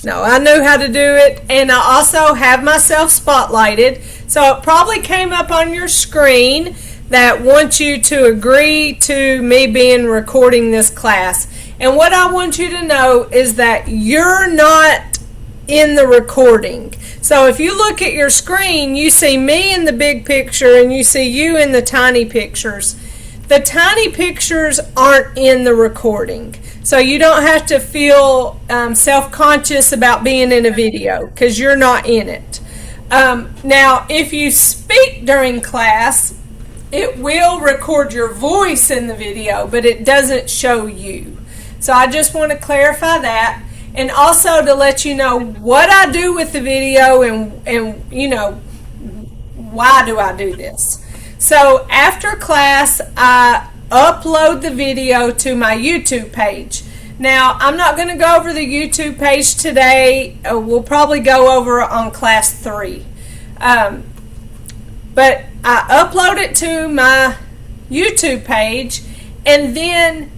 No, I knew how to do it, and I also have myself spotlighted. So it probably came up on your screen that wants you to agree to me being recording this class. And what I want you to know is that you're not in the recording. So if you look at your screen, you see me in the big picture and you see you in the tiny pictures. The tiny pictures aren't in the recording. So you don't have to feel self-conscious about being in a video because you're not in it. Now, if you speak during class, it will record your voice in the video, but it doesn't show you. So I just want to clarify that, and also to let you know what I do with the video and you know, why do I do this. So after class, I upload the video to my YouTube page. Now, I'm not going to go over the YouTube page today. We'll probably go over it on class 3. But I upload it to my YouTube page, and then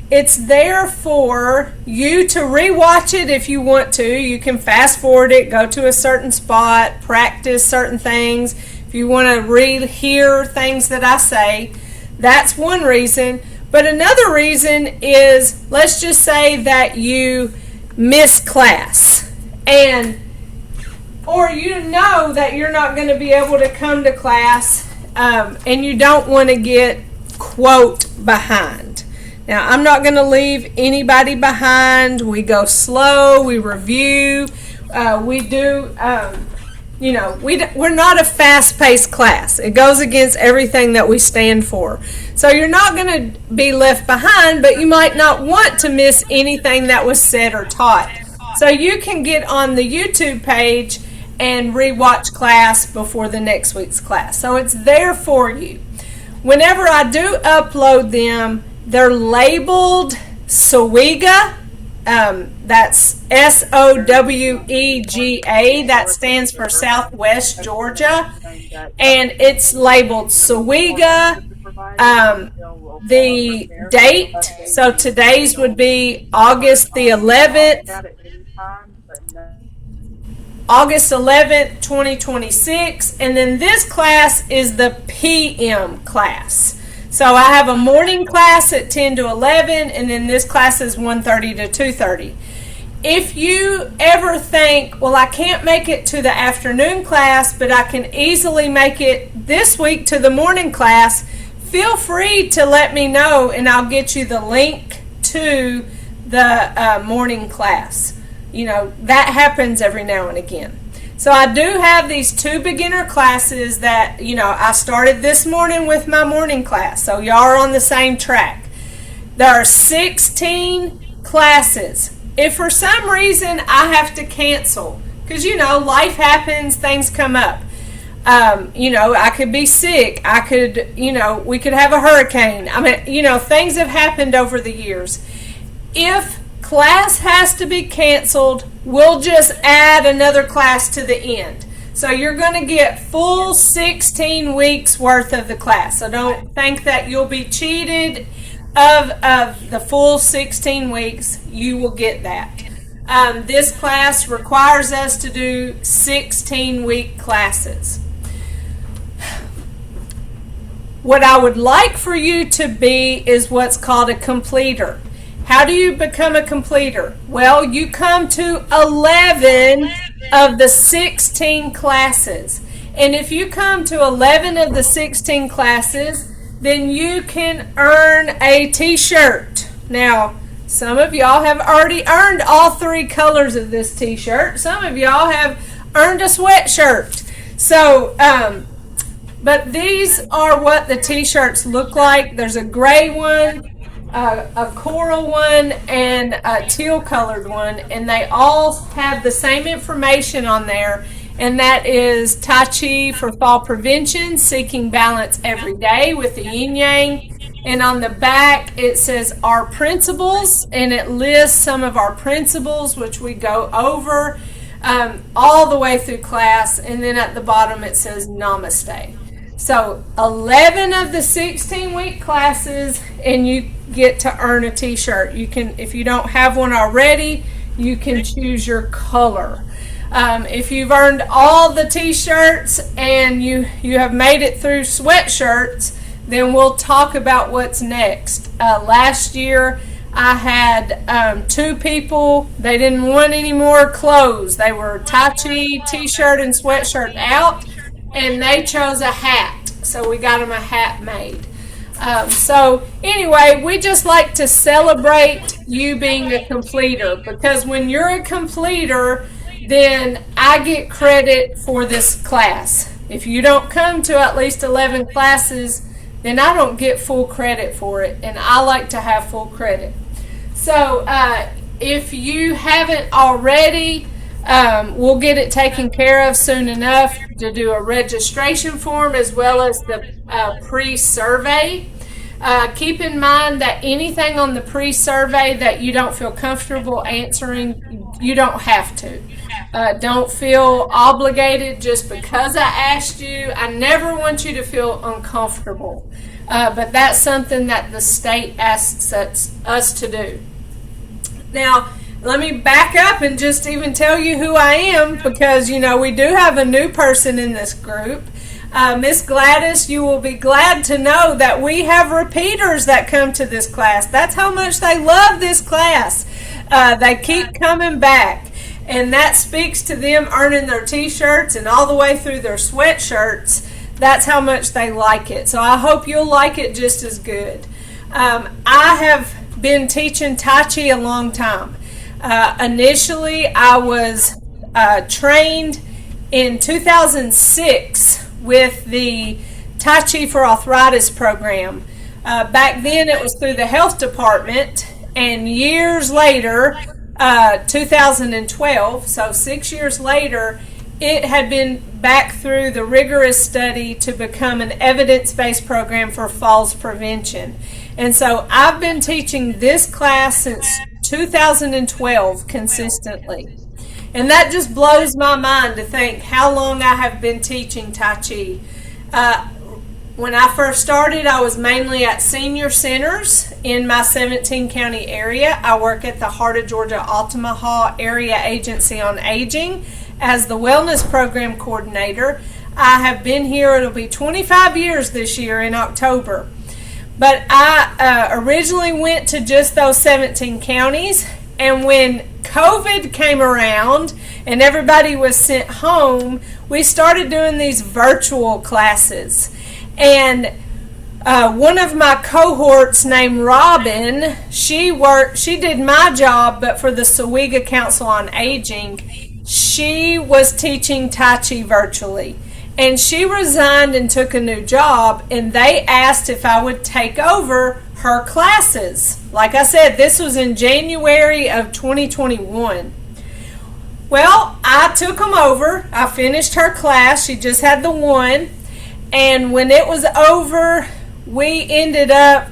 it's there for you to rewatch it if you want to. You can fast forward it, go to a certain spot, practice certain things. If you want to rehear things that I say, that's one reason. But another reason is, let's just say that you miss class, or you know that you're not going to be able to come to class, and you don't want to get, quote, behind. Now, I'm not going to leave anybody behind. We go slow, we review, we do, you know, we're not a fast-paced class. It goes against everything that we stand for. So you're not going to be left behind, but you might not want to miss anything that was said or taught. So you can get on the YouTube page and rewatch class before the next week's class. So it's there for you. Whenever I do upload them, they're labeled SOWEGA. That's SOWEGA. That stands for Southwest Georgia. And it's labeled SOWEGA. The date, so today's would be August the 11th. August 11th, 2026. And then this class is the PM class. So I have a morning class at 10 to 11, and then this class is 1:30 to 2:30. If you ever think, well, I can't make it to the afternoon class, but I can easily make it this week to the morning class, feel free to let me know, and I'll get you the link to the morning class. You know, that happens every now and again. So I do have these 2 beginner classes that, you know, I started this morning with my morning class. So y'all are on the same track. There are 16 classes. If for some reason I have to cancel, because, you know, life happens, things come up. You know, I could be sick. I could, you know, we could have a hurricane. I mean, you know, things have happened over the years. If class has to be canceled, we'll just add another class to the end. So you're going to get full 16 weeks worth of the class. So don't think that you'll be cheated of the full 16 weeks. You will get that. This class requires us to do 16-week classes. What I would like for you to be is what's called a completer. How do you become a completer? Well, you come to 11 of the 16 classes. And if you come to 11 of the 16 classes, then you can earn a t-shirt. Now, some of y'all have already earned all 3 colors of this t-shirt. Some of y'all have earned a sweatshirt. So, but these are what the t-shirts look like. There's a gray one, a coral one, and a teal colored one, and they all have the same information on there, and that is Tai Chi for fall prevention, seeking balance every day with the yin yang. And on the back it says our principles, and it lists some of our principles which we go over all the way through class, and then at the bottom it says namaste. So 11 of the 16-week classes, and you get to earn a t-shirt. You can, if you don't have one already, you can choose your color. If you've earned all the t-shirts and you have made it through sweatshirts, then we'll talk about what's next. Last year I had 2 people, they didn't want any more clothes. They were Tai Chi t-shirt and sweatshirt out, and they chose a hat. So we got them a hat made. So anyway, we just like to celebrate you being a completer, because when you're a completer, then I get credit for this class. If you don't come to at least 11 classes, then I don't get full credit for it, and I like to have full credit. So if you haven't already, we'll get it taken care of soon enough to do a registration form as well as the pre-survey. Keep in mind that anything on the pre-survey that you don't feel comfortable answering, you don't have to. Don't feel obligated just because I asked you. I never want you to feel uncomfortable. But that's something that the state asks us to do. Now, let me back up and just even tell you who I am, because, you know, we do have a new person in this group. Miss Gladys, you will be glad to know that we have repeaters that come to this class. That's how much they love this class. They keep coming back, and that speaks to them earning their t-shirts and all the way through their sweatshirts. That's how much they like it. So I hope you'll like it just as good. I have been teaching Tai Chi a long time. Initially, I was trained in 2006 with the Tai Chi for Arthritis program. Back then, it was through the health department, and years later, 2012, so 6 years later, it had been back through the rigorous study to become an evidence-based program for falls prevention. And so I've been teaching this class since 2012 consistently. And that just blows my mind to think how long I have been teaching Tai Chi. When I first started, I was mainly at senior centers in my 17-county area. I work at the Heart of Georgia Altamaha Area Agency on Aging as the Wellness Program Coordinator. I have been here, it'll be 25 years this year in October. But I originally went to just those 17 counties, and when COVID came around and everybody was sent home, we started doing these virtual classes. And one of my cohorts named Robin, she did my job, but for the SOWEGA Council on Aging, she was teaching Tai Chi virtually. And she resigned and took a new job, and they asked if I would take over her classes. Like I said, this was in January of 2021. Well, I took them over. I finished her class. She just had the one. And when it was over, we ended up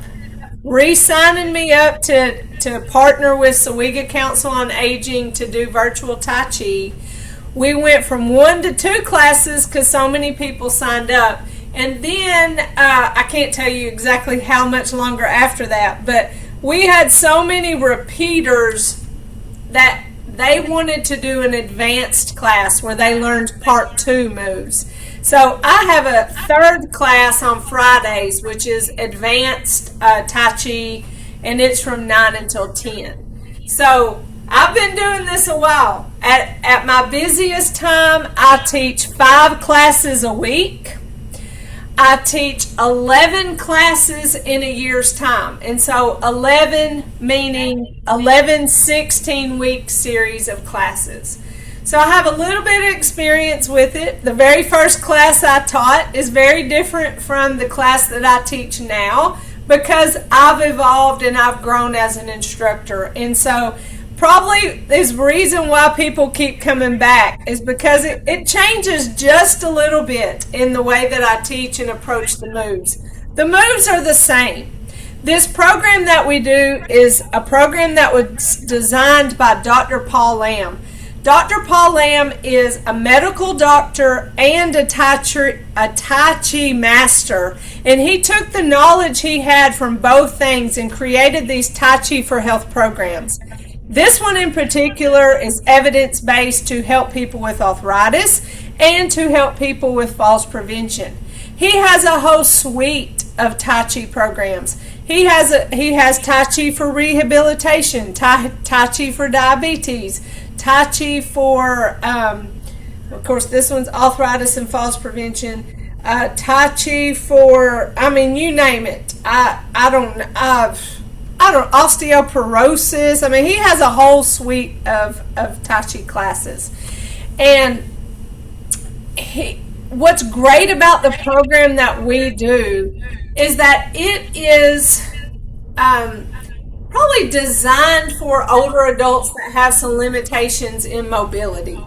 re-signing me up to partner with SOWEGA Council on Aging to do virtual Tai Chi. We went from 1 to 2 classes because so many people signed up. And then, I can't tell you exactly how much longer after that, but we had so many repeaters that they wanted to do an advanced class where they learned part 2 moves. So I have a 3rd class on Fridays, which is advanced Tai Chi, and it's from 9 until 10. So I've been doing this a while. At my busiest time, I teach 5 classes a week. I teach 11 classes in a year's time. And so 11 meaning 11 16-week series of classes. So I have a little bit of experience with it. The very first class I taught is very different from the class that I teach now because I've evolved and I've grown as an instructor. And so probably this reason why people keep coming back is because it changes just a little bit in the way that I teach and approach the moves. The moves are the same. This program that we do is a program that was designed by Dr. Paul Lamb. Dr. Paul Lamb is a medical doctor and a Tai Chi master, and he took the knowledge he had from both things and created these Tai Chi for Health programs. This one in particular is evidence-based to help people with arthritis and to help people with falls prevention. He has a whole suite of Tai Chi programs. He has Tai Chi for rehabilitation, Tai Chi for diabetes, Tai Chi for, of course, this one's arthritis and falls prevention. Tai Chi for, I mean, you name it. I don't osteoporosis. I mean, he has a whole suite of Tai Chi classes. And what's great about the program that we do is that it is probably designed for older adults that have some limitations in mobility.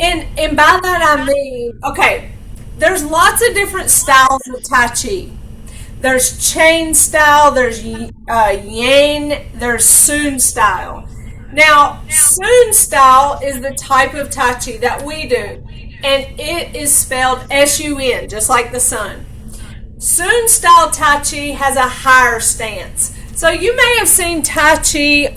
And by that I mean, okay, there's lots of different styles of Tai Chi. There's chain style, there's yang, there's Sun style. Now, Sun style is the type of Tai Chi that we do, and it is spelled S-U-N, just like the sun. Sun style Tai Chi has a higher stance. So you may have seen Tai Chi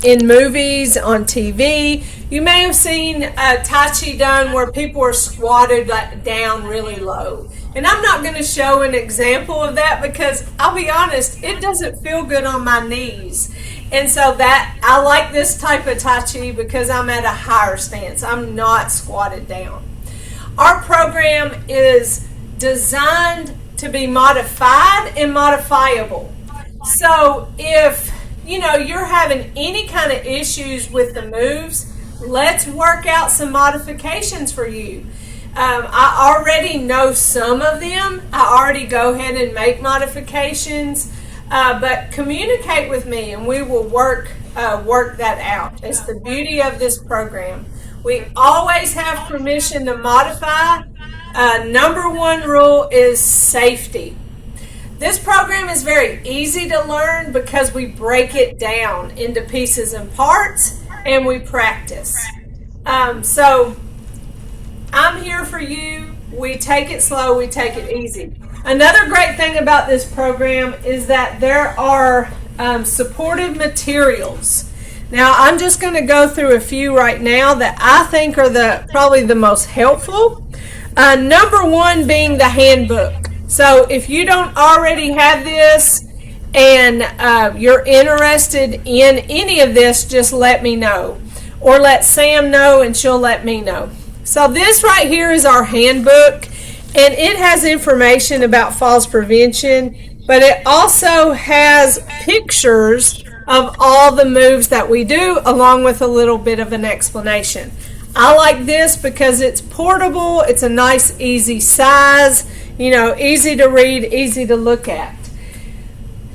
in movies, on TV. You may have seen Tai Chi done where people are squatted down really low. And I'm not going to show an example of that because I'll be honest, it doesn't feel good on my knees. And so that I like this type of Tai Chi because I'm at a higher stance. I'm not squatted down. Our program is designed to be modified and modifiable. So if you're having any kind of issues with the moves, let's work out some modifications for you. I already know some of them. I already go ahead and make modifications, but communicate with me and we will work that out. It's the beauty of this program. We always have permission to modify. Number one rule is safety. This program is very easy to learn because we break it down into pieces and parts and we practice. So I'm here for you. We take it slow, we take it easy. Another great thing about this program is that there are supportive materials. Now I'm just going to go through a few right now that I think are probably the most helpful. Number one being the handbook. So if you don't already have this and you're interested in any of this, just let me know. Or let Sam know and she'll let me know. So this right here is our handbook, and it has information about falls prevention, but it also has pictures of all the moves that we do along with a little bit of an explanation. I like this because it's portable, it's a nice easy size, easy to read, easy to look at.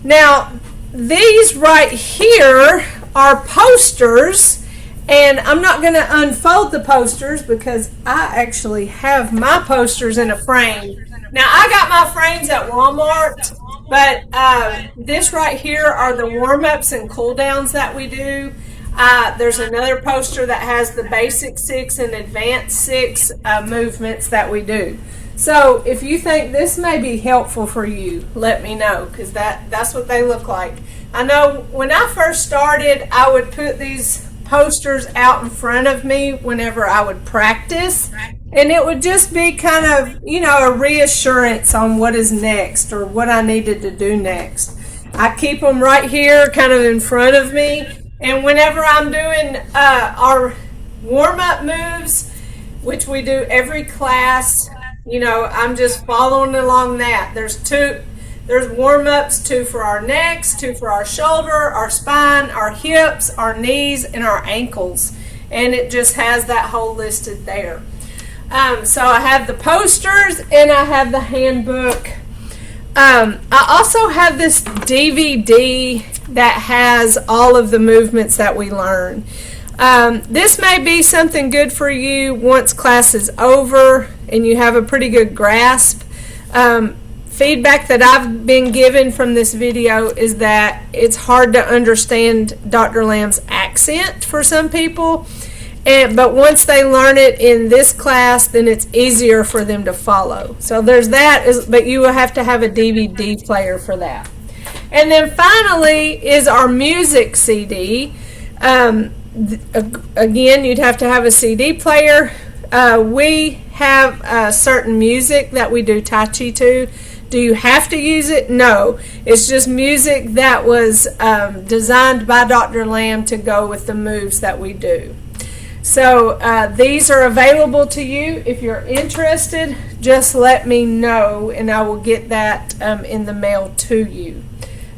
Now these right here are posters. And I'm not going to unfold the posters because I actually have my posters in a frame. Now, I got my frames at Walmart, but this right here are the warm-ups and cool-downs that we do. There's another poster that has the basic 6 and advanced 6 movements that we do. So if you think this may be helpful for you, let me know because that's what they look like. I know when I first started, I would put these posters out in front of me whenever I would practice, and it would just be kind of a reassurance on what is next or what I needed to do next. I keep them right here kind of in front of me, and whenever I'm doing our warm-up moves, which we do every class, I'm just following along that. There's warm-ups, 2 for our necks, 2 for our shoulder, our spine, our hips, our knees, and our ankles. And it just has that whole listed there. So I have the posters and I have the handbook. I also have this DVD that has all of the movements that we learn. This may be something good for you once class is over and you have a pretty good grasp. Feedback that I've been given from this video is that it's hard to understand Dr. Lamb's accent for some people, but once they learn it in this class, then it's easier for them to follow. So there's that, but you will have to have a DVD player for that. And then finally is our music CD. Again, you'd have to have a CD player. We have certain music that we do Tai Chi to. Do you have to use it? No. It's just music that was designed by Dr. Lamb to go with the moves that we do. So these are available to you. If you're interested, just let me know and I will get that in the mail to you.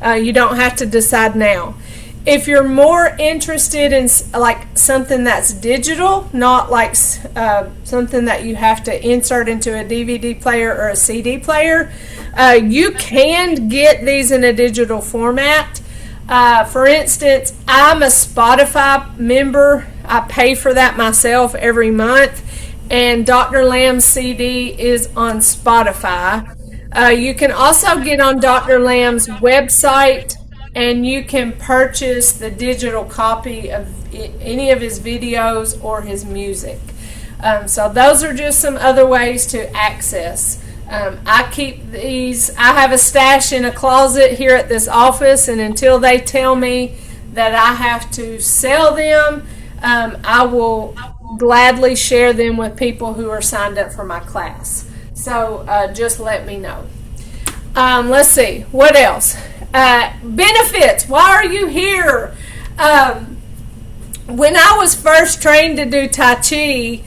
You don't have to decide now. If you're more interested in like something that's digital, not like something that you have to insert into a DVD player or a CD player, you can get these in a digital format. For instance, I'm a Spotify member. I pay for that myself every month, and Dr. Lamb's CD is on Spotify. You can also get on Dr. Lamb's website, and you can purchase the digital copy of any of his videos or his music. So those are just some other ways to access. I keep these, I have a stash in a closet here at this office, and until they tell me that I have to sell them, I will gladly share them with people who are signed up for my class. So just let me know. Let's see, what else? Benefits. Why are you here? When I was first trained to do Tai Chi,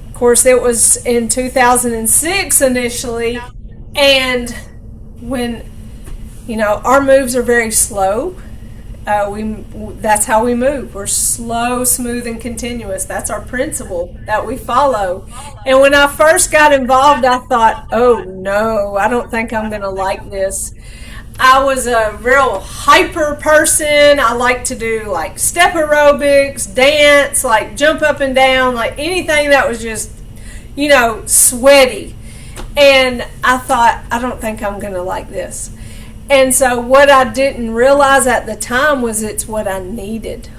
of course it was in 2006 initially, and when, you know, our moves are very slow. That's how we move. We're slow, smooth, and continuous. That's our principle that we follow. And when I first got involved, I thought, oh no, I don't think I'm going to like this. I was a real hyper person. I like to do like step aerobics, dance, like jump up and down, like anything that was just, you know, sweaty. And I thought, I don't think I'm going to like this. And so what I didn't realize at the time was it's what I needed.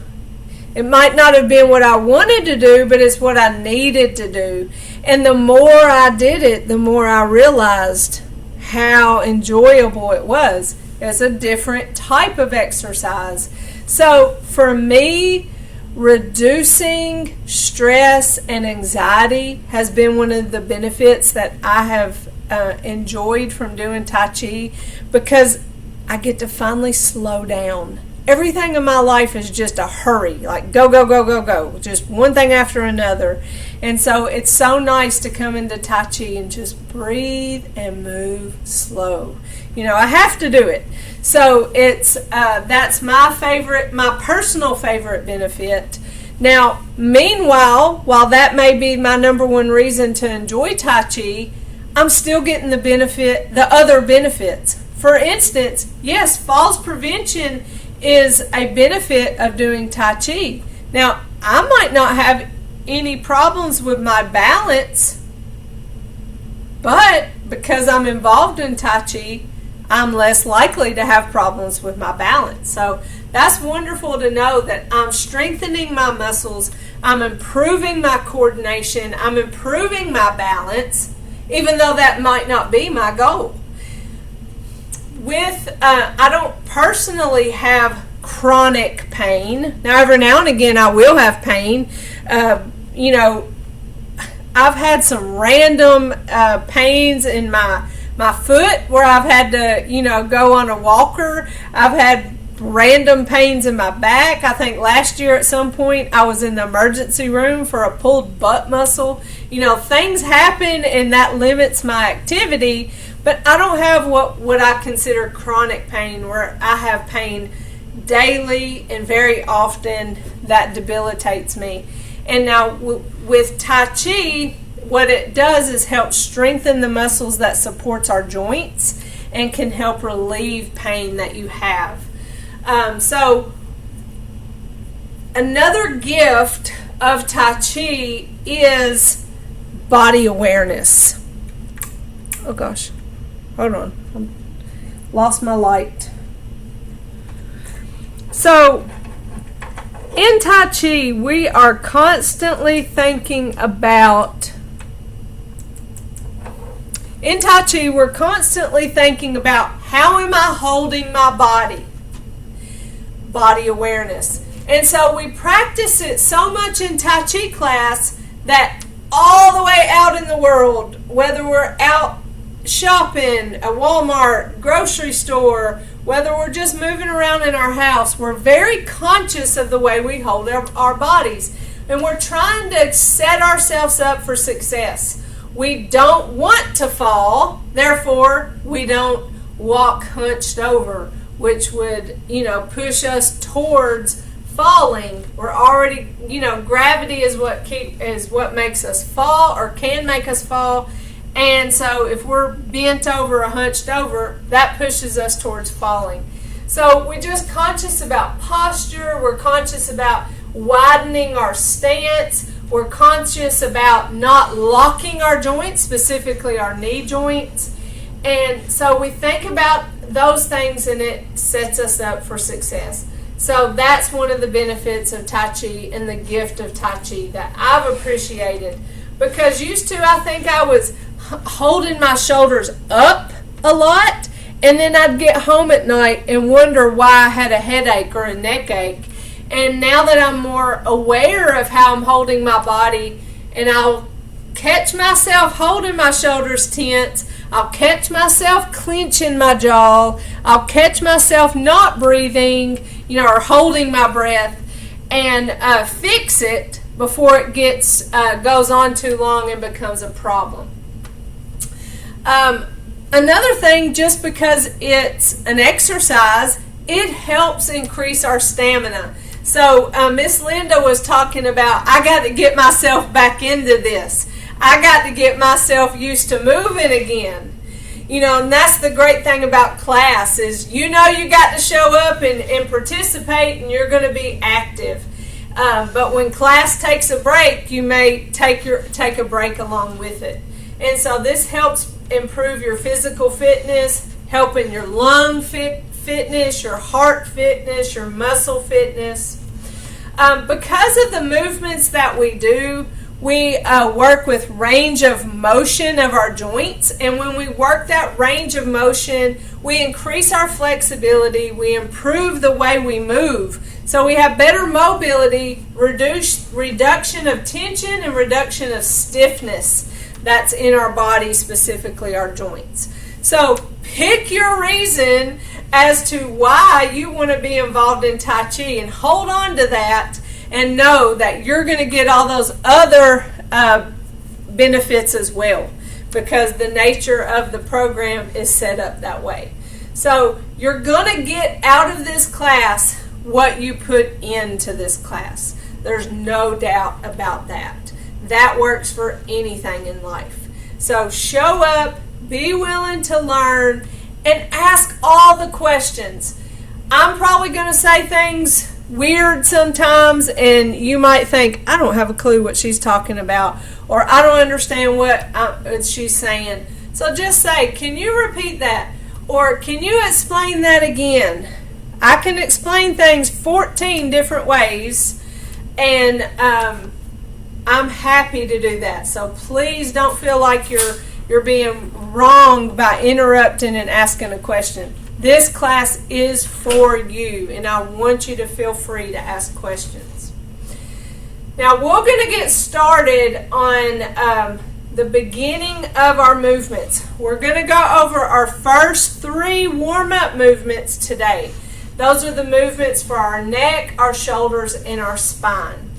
It might not have been what I wanted to do, but it's what I needed to do. And the more I did it, the more I realized how enjoyable it was. It's a different type of exercise. So for me, reducing stress and anxiety has been one of the benefits that I have enjoyed from doing Tai Chi, because I get to finally slow down. Everything in my life is just a hurry, like go, go, go, go, go, just one thing after another. And so it's so nice to come into Tai Chi and just breathe and move slow. You know, I have to do it. So it's that's my personal favorite benefit. Now, meanwhile, while that may be my number one reason to enjoy Tai Chi, I'm still getting the other benefits. For instance, yes, falls prevention is a benefit of doing Tai Chi. Now, I might not have any problems with my balance, but because I'm involved in Tai Chi, I'm less likely to have problems with my balance. So that's wonderful to know that I'm strengthening my muscles, I'm improving my coordination, I'm improving my balance, even though that might not be my goal. I don't personally have chronic pain. Now, every now and again, I will have pain. You know, I've had some random pains in my foot where I've had to, you know, go on a walker. I've had random pains in my back. I think last year at some point I was in the emergency room for a pulled butt muscle. You know, things happen and that limits my activity, but I don't have what I consider chronic pain, where I have pain daily and very often that debilitates me. And now with Tai Chi, what it does is help strengthen the muscles that supports our joints and can help relieve pain that you have. So another gift of Tai Chi is body awareness. Oh gosh, hold on, I lost my light. So in Tai Chi, we are constantly thinking about how am I holding my body? Body awareness. And so we practice it so much in Tai Chi class that all the way out in the world, whether we're out shopping, a Walmart, grocery store, whether we're just moving around in our house, we're very conscious of the way we hold our bodies. And we're trying to set ourselves up for success. We don't want to fall, therefore we don't walk hunched over, which would, push us towards falling. We're already, gravity is what makes us fall or can make us fall. And so if we're bent over or hunched over, that pushes us towards falling. So we're just conscious about posture. We're conscious about widening our stance. We're conscious about not locking our joints, specifically our knee joints. And so we think about those things, and it sets us up for success. So that's one of the benefits of Tai Chi and the gift of Tai Chi that I've appreciated. Because used to, I think I was holding my shoulders up a lot, and then I'd get home at night and wonder why I had a headache or a neck ache. And now that I'm more aware of how I'm holding my body, and I'll catch myself holding my shoulders tense, I'll catch myself clenching my jaw, I'll catch myself not breathing, or holding my breath, and fix it before it goes on too long and becomes a problem. Another thing, just because it's an exercise, it helps increase our stamina. So Miss Linda was talking about, I got to get myself back into this. I got to get myself used to moving again. And that's the great thing about class is, you got to show up and participate, and you're going to be active. But when class takes a break, you may take a break along with it. And so this helps improve your physical fitness, helping your lung fitness, your heart fitness, your muscle fitness. Because of the movements that we do, we work with range of motion of our joints. And when we work that range of motion, we increase our flexibility, we improve the way we move. So we have better mobility, reduction of tension, and reduction of stiffness that's in our body, specifically our joints. So pick your reason as to why you want to be involved in Tai Chi, and hold on to that, and know that you're going to get all those other benefits as well, because the nature of the program is set up that way. So you're going to get out of this class what you put into this class. There's no doubt about that. That works for anything in life. So show up, be willing to learn, and ask all the questions. I'm probably going to say things weird sometimes, and you might think, I don't have a clue what she's talking about, or I don't understand what she's saying. So just say, can you repeat that? Or can you explain that again? I can explain things 14 different ways, and I'm happy to do that. So please don't feel like you're being wrong by interrupting and asking a question. This class is for you, and I want you to feel free to ask questions. Now we're going to get started on the beginning of our movements. We're going to go over our first 3 warm-up movements today. Those are the movements for our neck, our shoulders, and our spine.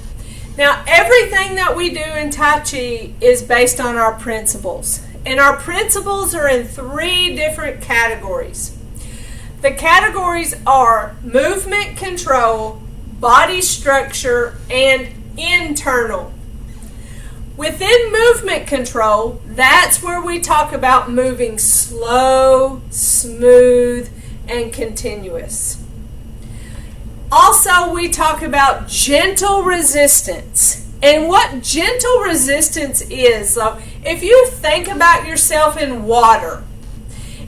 Now, everything that we do in Tai Chi is based on our principles. And our principles are in 3 different categories. The categories are movement control, body structure, and internal. Within movement control, that's where we talk about moving slow, smooth, and continuous. Also, we talk about gentle resistance. And what gentle resistance is, so if you think about yourself in water,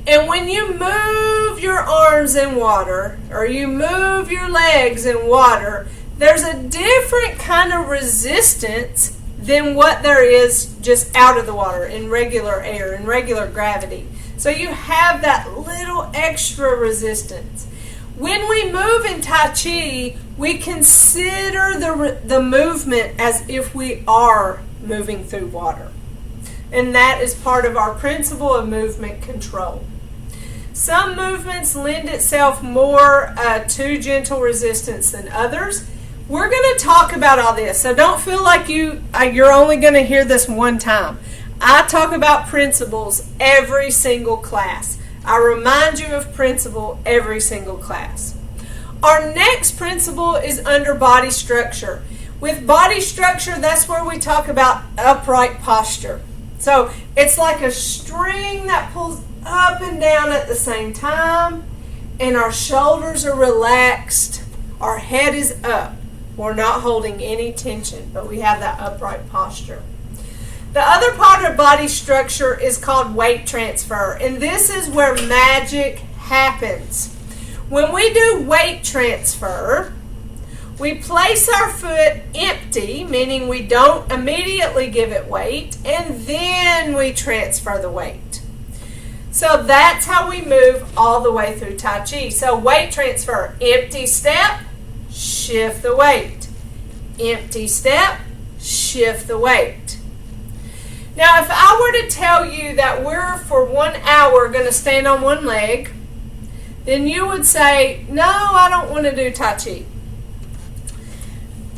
and when you move your arms in water, or you move your legs in water, there's a different kind of resistance than what there is just out of the water in regular air, in regular gravity. So you have that little extra resistance. When we move in Tai Chi, we consider the movement as if we are moving through water. And that is part of our principle of movement control. Some movements lend itself more to gentle resistance than others. We're going to talk about all this, so don't feel like you're only going to hear this one time. I talk about principles every single class. I remind you of principle every single class. Our next principle is under body structure. With body structure, that's where we talk about upright posture. So it's like a string that pulls up and down at the same time, and our shoulders are relaxed, our head is up. We're not holding any tension, but we have that upright posture. The other part of body structure is called weight transfer, and this is where magic happens. When we do weight transfer, we place our foot empty, meaning we don't immediately give it weight, and then we transfer the weight. So that's how we move all the way through Tai Chi. So weight transfer, empty step, shift the weight. Empty step, shift the weight. Now, if I were to tell you that we're for 1 hour going to stand on one leg, then you would say, no, I don't want to do Tai Chi.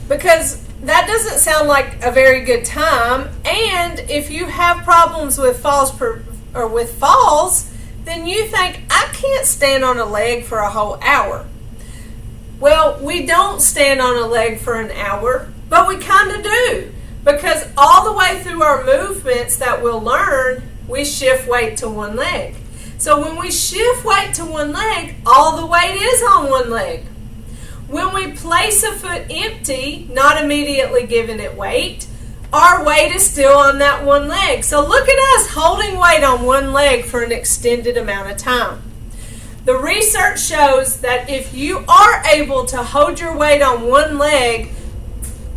Because that doesn't sound like a very good time, and if you have problems with falls, then you think, I can't stand on a leg for a whole hour. Well, we don't stand on a leg for an hour, but we kind of do. Because all the way through our movements that we'll learn, we shift weight to one leg. So when we shift weight to one leg, all the weight is on one leg. When we place a foot empty, not immediately giving it weight, our weight is still on that one leg. So look at us holding weight on one leg for an extended amount of time. The research shows that if you are able to hold your weight on one leg,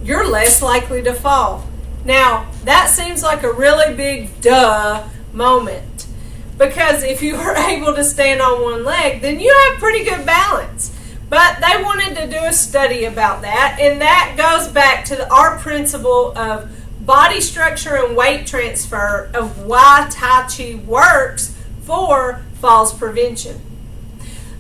you're less likely to fall. Now, that seems like a really big duh moment, because if you are able to stand on one leg, then you have pretty good balance. But they wanted to do a study about that, and that goes back to our principle of body structure and weight transfer of why Tai Chi works for falls prevention.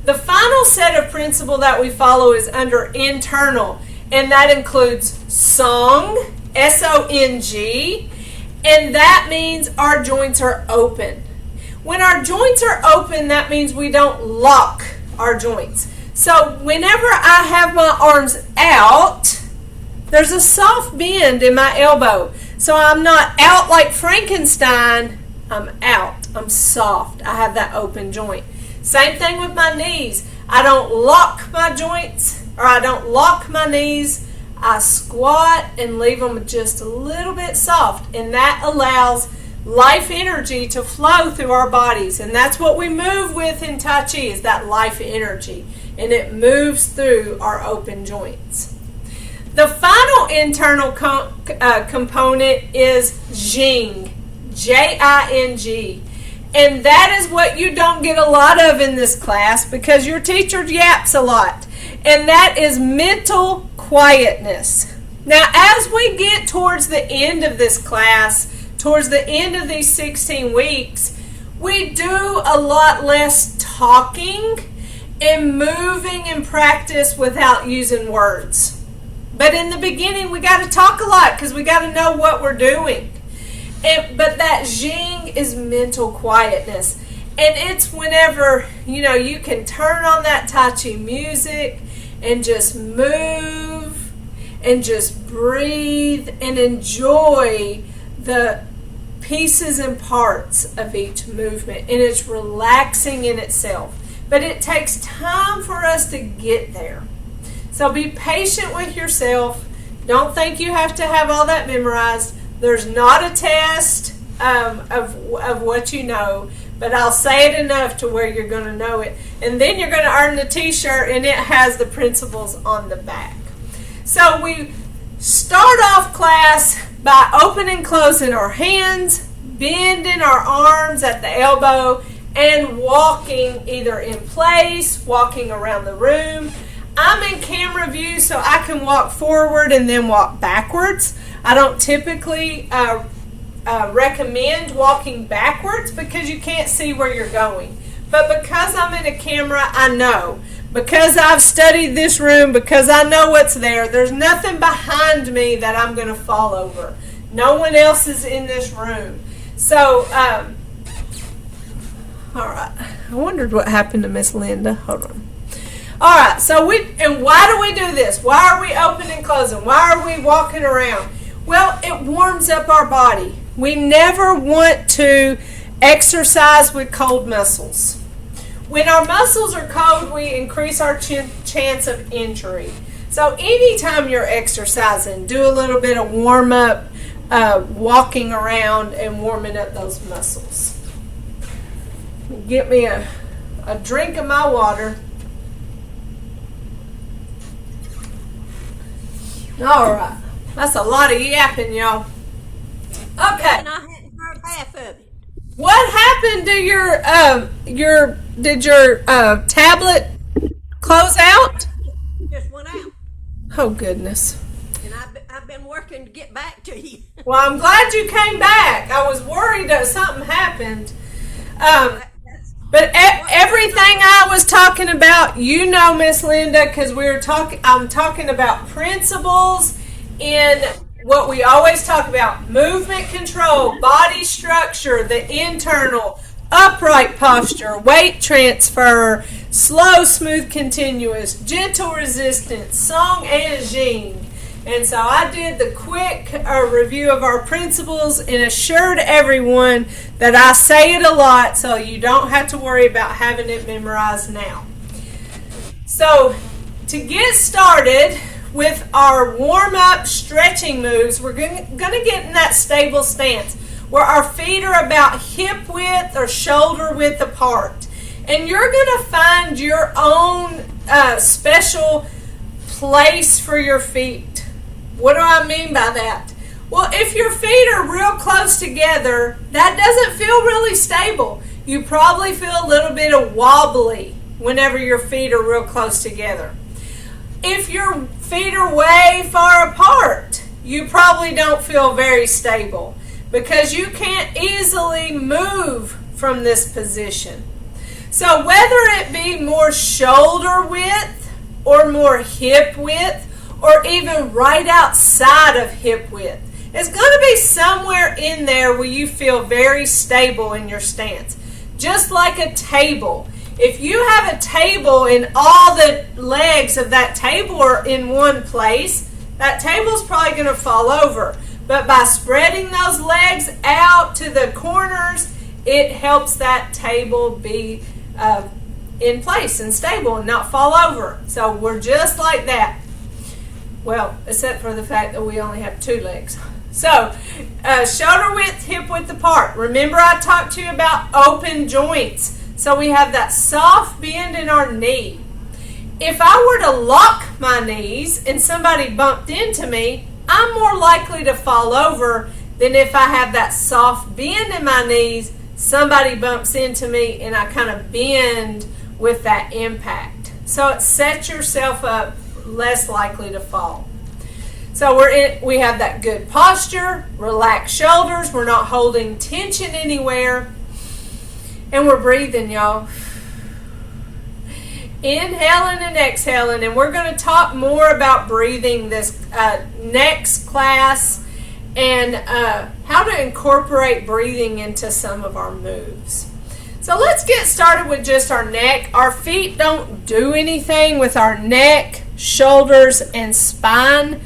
The final set of principle that we follow is under internal, and that includes song, S-O-N-G, and that means our joints are open. When our joints are open, that means we don't lock our joints. So whenever I have my arms out, there's a soft bend in my elbow. So I'm not out like Frankenstein, I'm out. I'm soft. I have that open joint. Same thing with my knees. I don't lock my joints, or I don't lock my knees. I squat and leave them just a little bit soft, and that allows life energy to flow through our bodies, and that's what we move with in Tai Chi, is that life energy, and it moves through our open joints. The final internal component is Jing, J-I-N-G. And that is what you don't get a lot of in this class, because your teacher yaps a lot. And that is mental quietness. Now, as we get towards the end of this class, towards the end of these 16 weeks, we do a lot less talking and moving in practice without using words. But in the beginning, we got to talk a lot because we got to know what we're doing. But that Jing is mental quietness. And it's whenever, you can turn on that Tai Chi music and just move and just breathe and enjoy the pieces and parts of each movement. And it's relaxing in itself. But it takes time for us to get there. So be patient with yourself. Don't think you have to have all that memorized. There's not a test of what you know, but I'll say it enough to where you're going to know it. And then you're going to earn the t-shirt, and it has the principles on the back. So we start off class by opening and closing our hands, bending our arms at the elbow, and walking either in place, walking around the room. I'm in camera view, so I can walk forward and then walk backwards. I don't typically recommend walking backwards because you can't see where you're going. But because I'm in a camera, I know. Because I've studied this room, because I know what's there, there's nothing behind me that I'm going to fall over. No one else is in this room. So, all right. I wondered what happened to Miss Linda. Hold on. All right. So and why do we do this? Why are we opening and closing? Why are we walking around? Well, it warms up our body. We never want to exercise with cold muscles. When our muscles are cold, we increase our chance of injury. So anytime you're exercising, do a little bit of warm up, walking around and warming up those muscles. Get me a drink of my water. All right. That's a lot of yapping, y'all. Okay. And I hadn't heard half of it. What happened to did your tablet close out? Just went out. Oh, goodness. And I've been working to get back to you. Well, I'm glad you came back. I was worried that something happened. But everything I was talking about, you know, Miss Linda, because I'm talking about principles in what we always talk about: movement control, body structure, the internal, upright posture, weight transfer, slow, smooth, continuous, gentle resistance, song and jing. And so I did the quick review of our principles and assured everyone that I say it a lot, so you don't have to worry about having it memorized now. So to get started with our warm-up stretching moves, we're going to get in that stable stance where our feet are about hip width or shoulder width apart. And you're going to find your own special place for your feet. What do I mean by that? Well, if your feet are real close together, that doesn't feel really stable. You probably feel a little bit of wobbly whenever your feet are real close together. If your feet are way far apart, you probably don't feel very stable because you can't easily move from this position. So whether it be more shoulder width or more hip width or even right outside of hip width, it's going to be somewhere in there where you feel very stable in your stance. Just like a table. If you have a table and all the legs of that table are in one place, that table's probably going to fall over. But by spreading those legs out to the corners, it helps that table be in place and stable and not fall over. So we're just like that. Well, except for the fact that we only have two legs. So, shoulder width, hip width apart. Remember I talked to you about open joints. So we have that soft bend in our knee. If I were to lock my knees and somebody bumped into me, I'm more likely to fall over than if I have that soft bend in my knees, somebody bumps into me and I kind of bend with that impact. So it sets yourself up less likely to fall. So we have that good posture, relaxed shoulders, we're not holding tension anywhere, and we're breathing, y'all. Inhaling and exhaling, and we're going to talk more about breathing this next class and how to incorporate breathing into some of our moves. So let's get started with just our neck. Our feet don't do anything with our neck, shoulders, and spine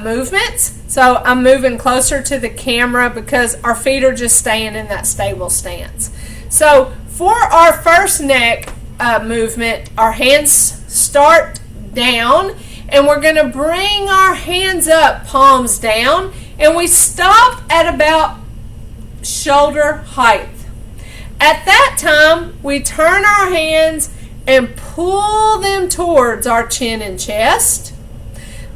movements. So I'm moving closer to the camera because our feet are just staying in that stable stance. So for our first neck movement, our hands start down and we're going to bring our hands up, palms down, and we stop at about shoulder height. At that time, we turn our hands and pull them towards our chin and chest.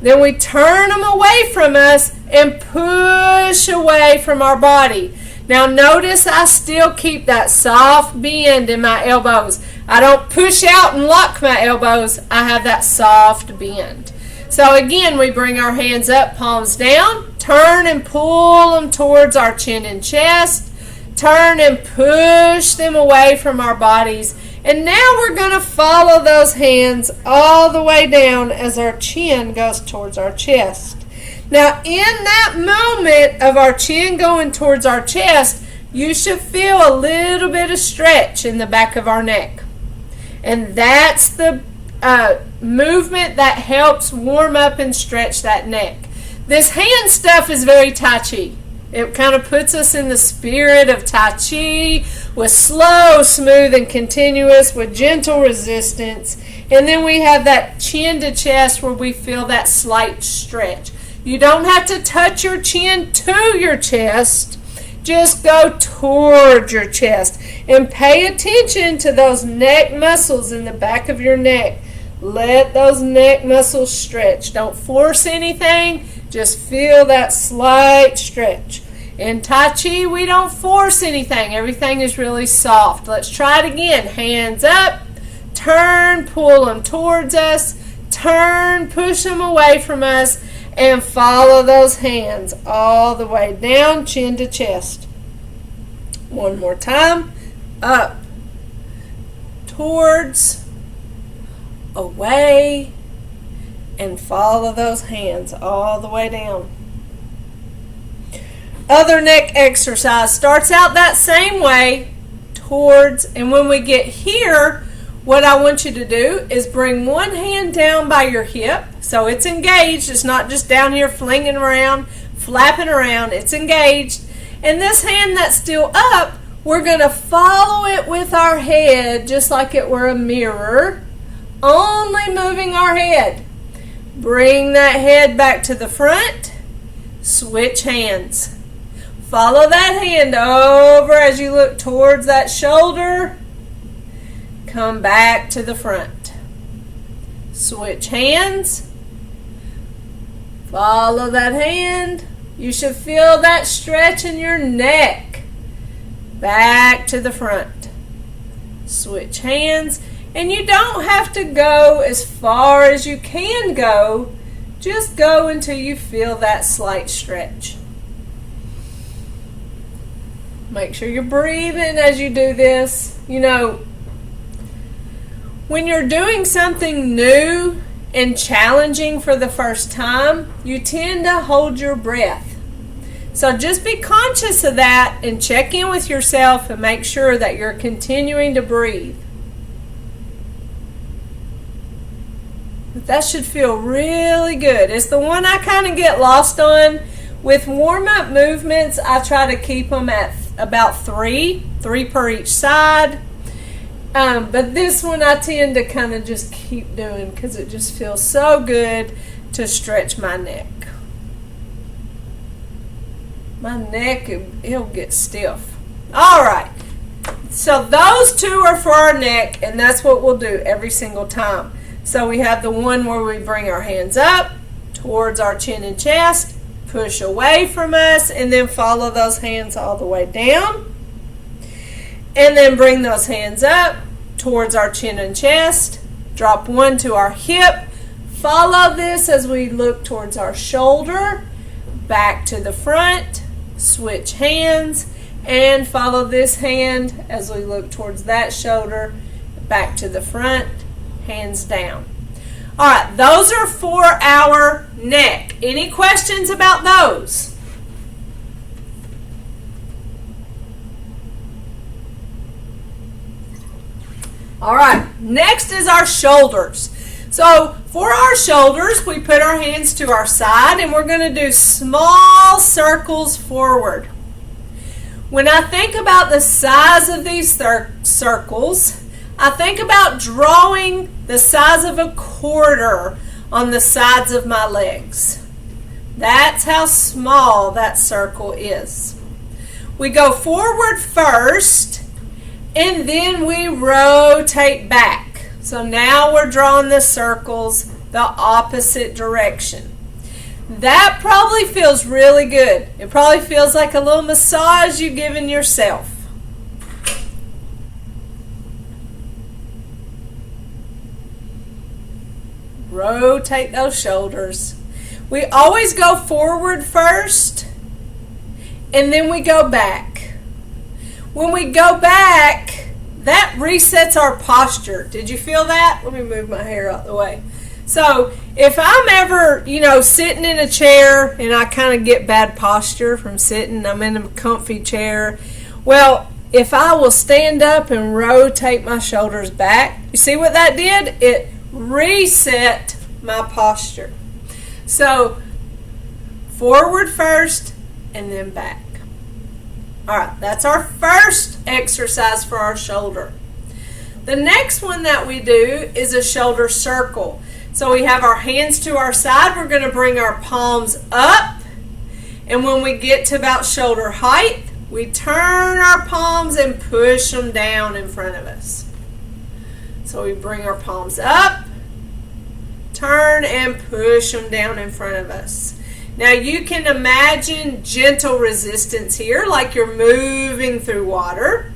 Then we turn them away from us and push away from our body. Now notice I still keep that soft bend in my elbows. I don't push out and lock my elbows. I have that soft bend. So again, we bring our hands up, palms down, turn and pull them towards our chin and chest, turn and push them away from our bodies. And now we're going to follow those hands all the way down as our chin goes towards our chest. Now in that moment of our chin going towards our chest, you should feel a little bit of stretch in the back of our neck. And that's the movement that helps warm up and stretch that neck. This hand stuff is very Tai Chi. It kind of puts us in the spirit of Tai Chi with slow, smooth, and continuous with gentle resistance. And then we have that chin to chest where we feel that slight stretch. You don't have to touch your chin to your chest. Just go towards your chest and pay attention to those neck muscles in the back of your neck. Let those neck muscles stretch. Don't force anything. Just feel that slight stretch. In Tai Chi, we don't force anything. Everything is really soft. Let's try it again. Hands up. Turn, pull them towards us. Turn, push them away from us. And follow those hands all the way down, chin to chest. One more time. Up, towards, away, and follow those hands all the way down. Other neck exercise starts out that same way, towards, and when we get here, what I want you to do is bring one hand down by your hip, so it's engaged. It's not just down here flinging around, flapping around. It's engaged. And this hand that's still up, we're going to follow it with our head just like it were a mirror, only moving our head. Bring that head back to the front. Switch hands. Follow that hand over as you look towards that shoulder. Come back to the front. Switch hands. Follow that hand. You should feel that stretch in your neck. Back to the front. Switch hands. And you don't have to go as far as you can go. Just go until you feel that slight stretch. Make sure you're breathing as you do this. You know, when you're doing something new and challenging for the first time, you tend to hold your breath. So just be conscious of that and check in with yourself and make sure that you're continuing to breathe. But that should feel really good. It's the one I kind of get lost on. With warm-up movements, I try to keep them at about three per each side. But this one I tend to kind of just keep doing because it just feels so good to stretch my neck. My neck, it'll get stiff. All right. So those two are for our neck, and that's what we'll do every single time. So we have the one where we bring our hands up towards our chin and chest, push away from us, and then follow those hands all the way down. And then bring those hands up towards our chin and chest. Drop one to our hip. Follow this as we look towards our shoulder. Back to the front. Switch hands. And follow this hand as we look towards that shoulder. Back to the front. Hands down. All right, those are for our neck. Any questions about those? All right, next is our shoulders. So for our shoulders, we put our hands to our side and we're going to do small circles forward. When I think about the size of these circles, I think about drawing the size of a quarter on the sides of my legs. That's how small that circle is. We go forward first, and then we rotate back. So now we're drawing the circles the opposite direction. That probably feels really good. It probably feels like a little massage you've given yourself. Rotate those shoulders. We always go forward first, and then we go back. When we go back, that resets our posture. Did you feel that? Let me move my hair out the way. So if I'm ever, sitting in a chair and I kind of get bad posture from sitting, I'm in a comfy chair. Well, if I will stand up and rotate my shoulders back, you see what that did? It reset my posture. So forward first and then back. All right, that's our first exercise for our shoulder. The next one that we do is a shoulder circle. So we have our hands to our side. We're going to bring our palms up. And when we get to about shoulder height, we turn our palms and push them down in front of us. So we bring our palms up, turn and push them down in front of us. Now you can imagine gentle resistance here, like you're moving through water.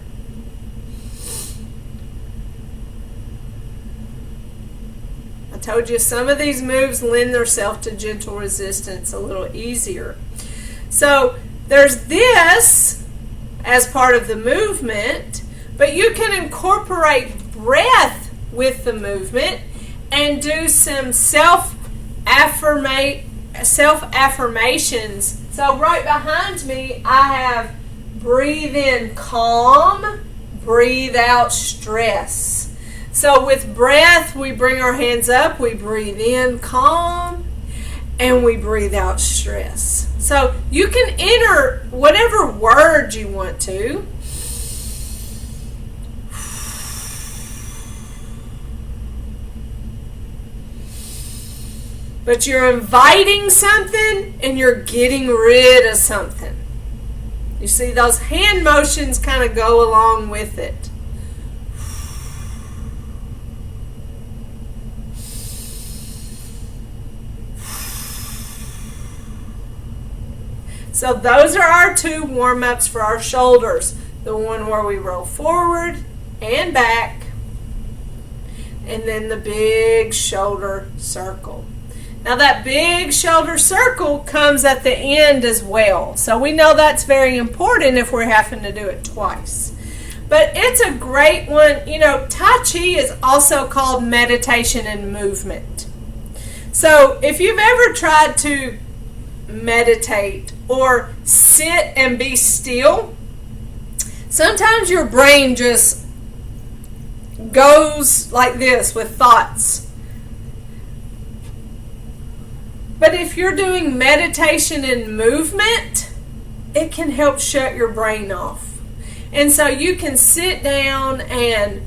I told you some of these moves lend themselves to gentle resistance a little easier. So there's this as part of the movement, but you can incorporate breath with the movement and do some self-affirmations. So right behind me, I have breathe in calm, breathe out stress. So with breath, we bring our hands up, we breathe in calm, and we breathe out stress. So you can enter whatever word you want to. But you're inviting something and you're getting rid of something. You see, those hand motions kind of go along with it. So those are our two warm-ups for our shoulders. The one where we roll forward and back, and then the big shoulder circle. Now that big shoulder circle comes at the end as well. So we know that's very important if we're having to do it twice. But it's a great one. Tai Chi is also called meditation and movement. So if you've ever tried to meditate or sit and be still, sometimes your brain just goes like this with thoughts. But if you're doing meditation and movement, it can help shut your brain off. And so you can sit down and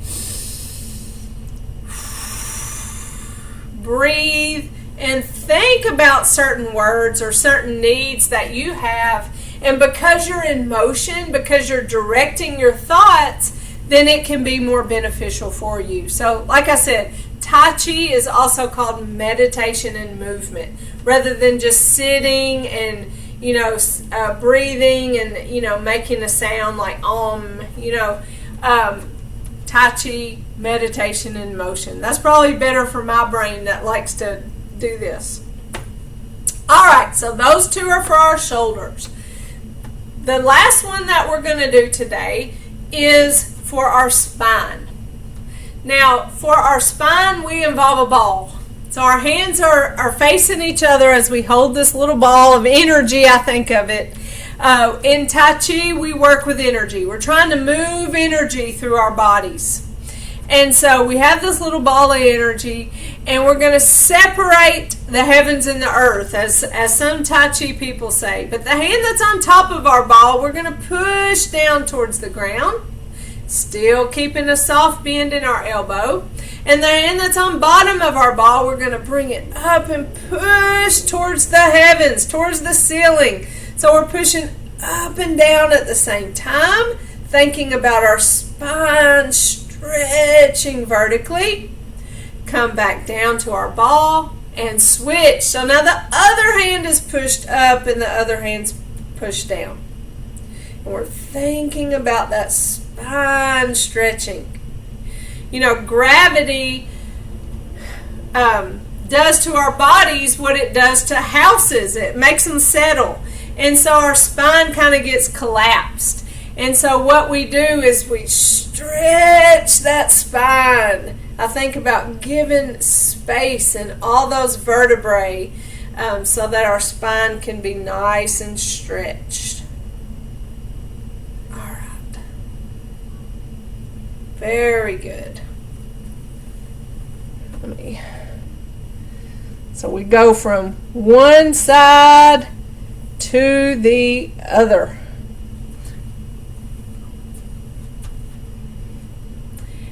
breathe and think about certain words or certain needs that you have. And because you're in motion, because you're directing your thoughts, then it can be more beneficial for you. So like I said, Tai Chi is also called meditation and movement, rather than just sitting and breathing and making a sound like Tai Chi, meditation and motion. That's probably better for my brain that likes to do this. All right, so those two are for our shoulders. The last one that we're going to do today is for our spine. Now, for our spine, we involve a ball. So our hands are facing each other as we hold this little ball of energy, I think of it. In Tai Chi, we work with energy. We're trying to move energy through our bodies. And so we have this little ball of energy, and we're going to separate the heavens and the earth, as some Tai Chi people say. But the hand that's on top of our ball, we're going to push down towards the ground, still keeping a soft bend in our elbow. And the hand that's on bottom of our ball, we're going to bring it up and push towards the heavens, towards the ceiling. So we're pushing up and down at the same time, thinking about our spine stretching vertically. Come back down to our ball, and switch. So now the other hand is pushed up and the other hand's pushed down. And we're thinking about that spine stretching. You know, gravity does to our bodies what it does to houses. It makes them settle. And so our spine kind of gets collapsed. And so what we do is we stretch that spine. I think about giving space in all those vertebrae so that our spine can be nice and stretched. All right. Very good. So we go from one side to the other.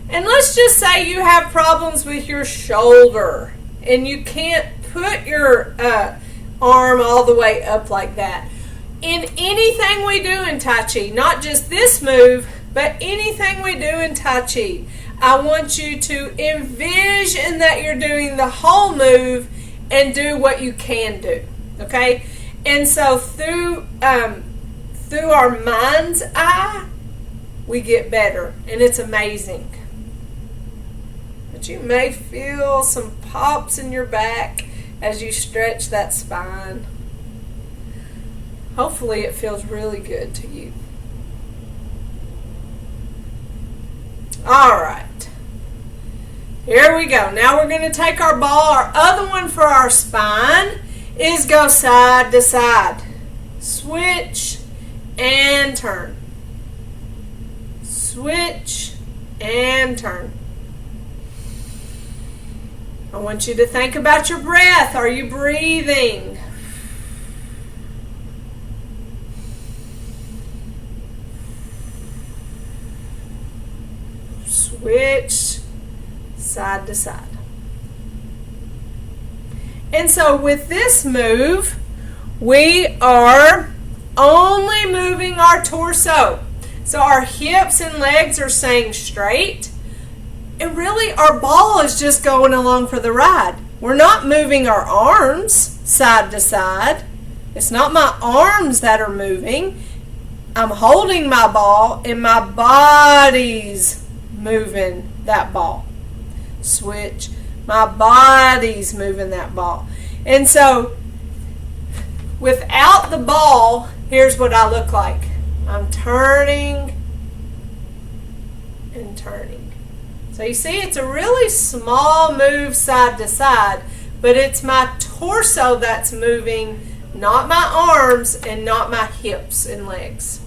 And let's just say you have problems with your shoulder and you can't put your arm all the way up like that. In anything we do in Tai Chi, not just this move, but anything we do in Tai Chi, I want you to envision that you're doing the whole move and do what you can do. Okay? And so through our mind's eye, we get better. And it's amazing. But you may feel some pops in your back as you stretch that spine. Hopefully it feels really good to you. All right. Here we go. Now we're going to take our ball. Our other one for our spine is go side to side. Switch and turn. Switch and turn. I want you to think about your breath. Are you breathing? Switch side to side. And so with this move, we are only moving our torso. So our hips and legs are staying straight. And really our ball is just going along for the ride. We're not moving our arms side to side. It's not my arms that are moving. I'm holding my ball and my body's moving that ball. Switch. My body's moving that ball. And so without the ball, here's what I look like. I'm turning and turning. So you see, it's a really small move side to side, but it's my torso that's moving, not my arms and not my hips and legs.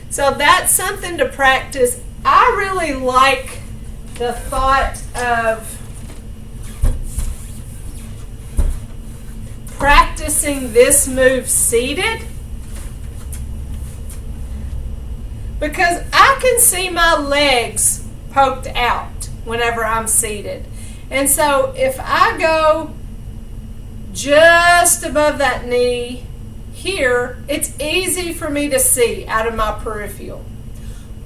So that's something to practice. I really like the thought of practicing this move seated, because I can see my legs poked out whenever I'm seated. And so if I go just above that knee here, it's easy for me to see out of my peripheral.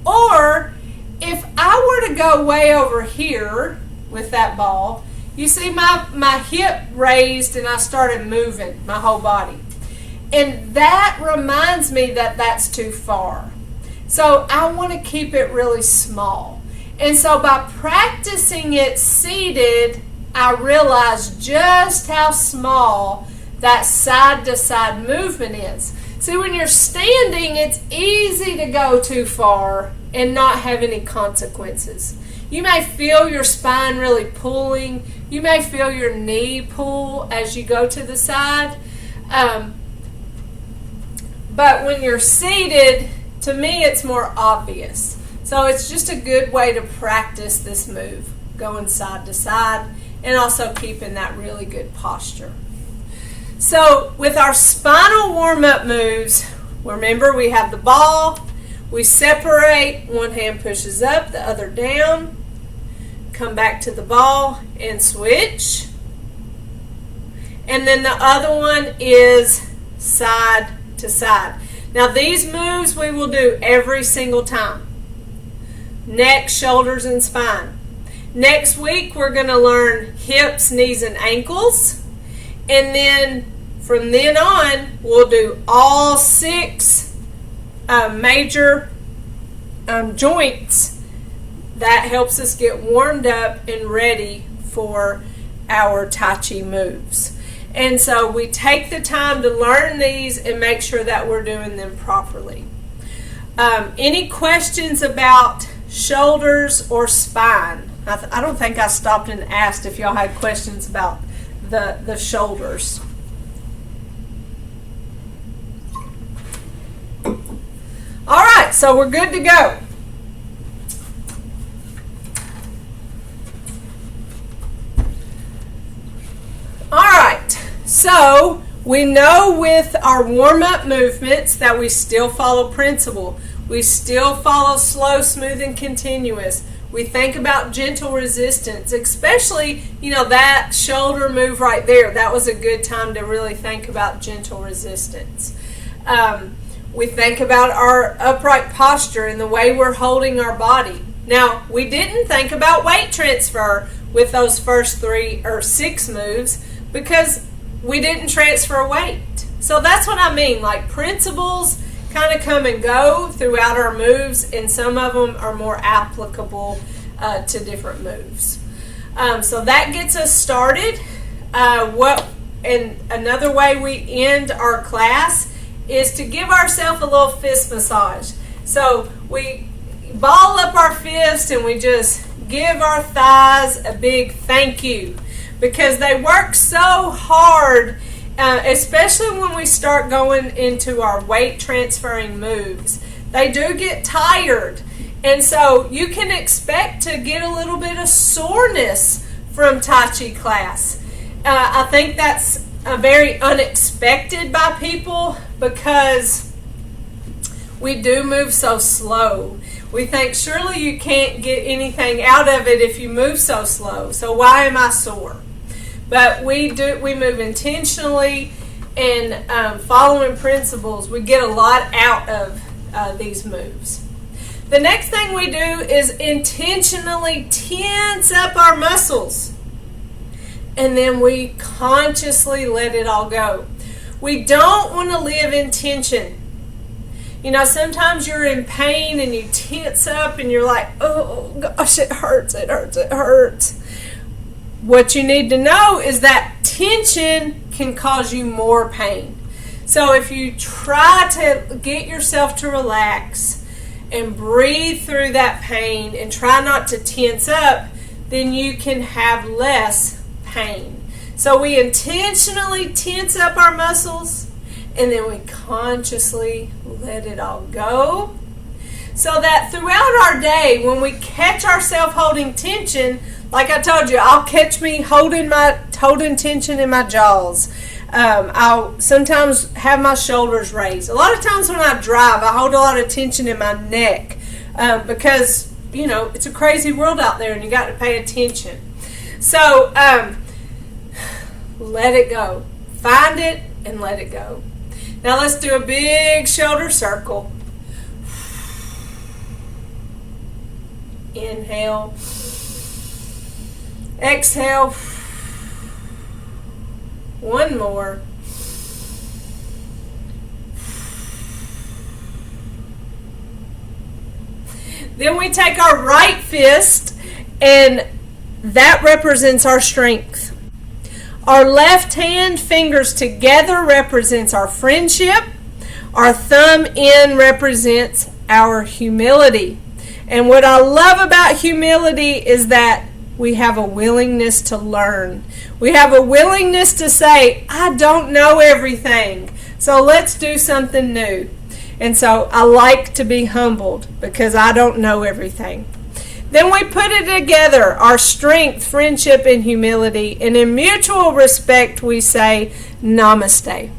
Or if I were to go way over here with that ball, you see my hip raised and I started moving my whole body. And that reminds me that that's too far. So I want to keep it really small. And so by practicing it seated, I realized just how small that side-to-side movement is. See, when you're standing, it's easy to go too far and not have any consequences. You may feel your spine really pulling. You may feel your knee pull as you go to the side. But when you're seated, to me, it's more obvious. So it's just a good way to practice this move, going side to side and also keeping that really good posture. So with our spinal warm-up moves, remember we have the ball, we separate, one hand pushes up, the other down, come back to the ball and switch. And then the other one is side to side. Now these moves we will do every single time. Neck, shoulders, and spine. Next week we're going to learn hips, knees, and ankles. And then from then on, we'll do all 6 major joints. That helps us get warmed up and ready for our Tai Chi moves. And so we take the time to learn these and make sure that we're doing them properly. Any questions about shoulders or spine? I don't think I stopped and asked if y'all had questions about the shoulders. All right, so we're good to go. All right, so we know with our warm-up movements that we still follow principle. We still follow slow, smooth, and continuous. We think about gentle resistance, especially, that shoulder move right there. That was a good time to really think about gentle resistance. We think about our upright posture and the way we're holding our body. Now, we didn't think about weight transfer with those first 3 or 6 moves because we didn't transfer weight. So that's what I mean, like principles kind of come and go throughout our moves, and some of them are more applicable to different moves. So that gets us started. And another way we end our class is to give ourselves a little fist massage. So we ball up our fists and we just give our thighs a big thank you, because they work so hard, especially when we start going into our weight transferring moves. They do get tired, and so you can expect to get a little bit of soreness from Tai Chi class. I think that's very unexpected by people because we do move so slow. We think surely you can't get anything out of it if you move so slow. So why am I sore? But we move intentionally and following principles. We get a lot out of these moves. The next thing we do is intentionally tense up our muscles. And then we consciously let it all go. We don't want to live in tension. Sometimes you're in pain and you tense up and you're like, oh gosh, it hurts, it hurts, it hurts. What you need to know is that tension can cause you more pain. So if you try to get yourself to relax and breathe through that pain and try not to tense up, then you can have less pain. So we intentionally tense up our muscles and then we consciously let it all go, so that throughout our day, when we catch ourselves holding tension, like I told you, I'll catch me holding tension in my jaws. I'll sometimes have my shoulders raised. A lot of times when I drive, I hold a lot of tension in my neck because, it's a crazy world out there and you got to pay attention. So let it go. Find it and let it go. Now let's do a big shoulder circle. Inhale. Exhale. One more. Then we take our right fist, and that represents our strength. Our left hand fingers together represents our friendship. Our thumb in represents our humility. And what I love about humility is that we have a willingness to learn. We have a willingness to say, I don't know everything, so let's do something new. And so I like to be humbled because I don't know everything. Then we put it together, our strength, friendship, and humility. And in mutual respect, we say, Namaste.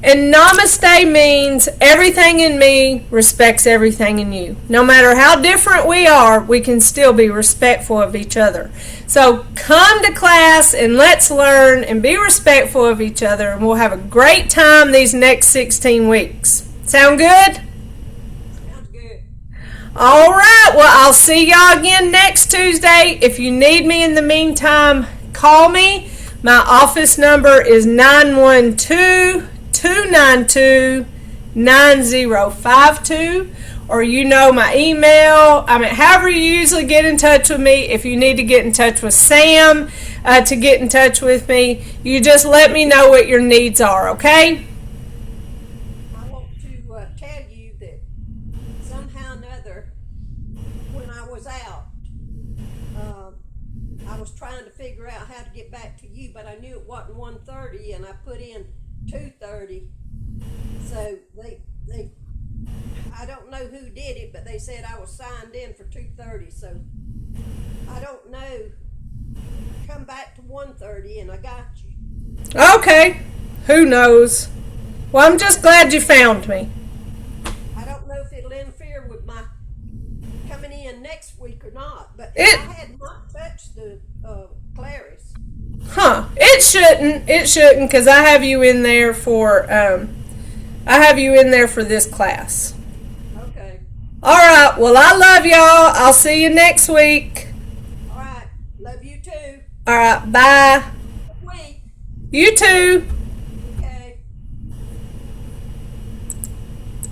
And Namaste means everything in me respects everything in you. No matter how different we are, we can still be respectful of each other. So come to class and let's learn and be respectful of each other. And we'll have a great time these next 16 weeks. Sound good? All right, well, I'll see y'all again next Tuesday. If you need me in the meantime, call me. My office number is 912-292-9052. Or you know my email. However you usually get in touch with me. If you need to get in touch with Sam to get in touch with me, you just let me know what your needs are, okay? I want to tell you that somehow or another, when I was out, I was trying to figure out how to get back to you, but I knew it wasn't 1:30, and I put in 2:30. So they I don't know who did it, but they said I was signed in for 2:30. So I don't know. Come back to 1:30, and I got you. Okay. Who knows? Well, I'm just glad you found me. I don't know if it'll interfere with my coming in next week or not, but It- I had not touched the Clarice. Huh. It shouldn't. It shouldn't, because I have you in there for this class. Okay. All right. Well, I love y'all. I'll see you next week. All right. Love you too. All right. Bye. Week. You too.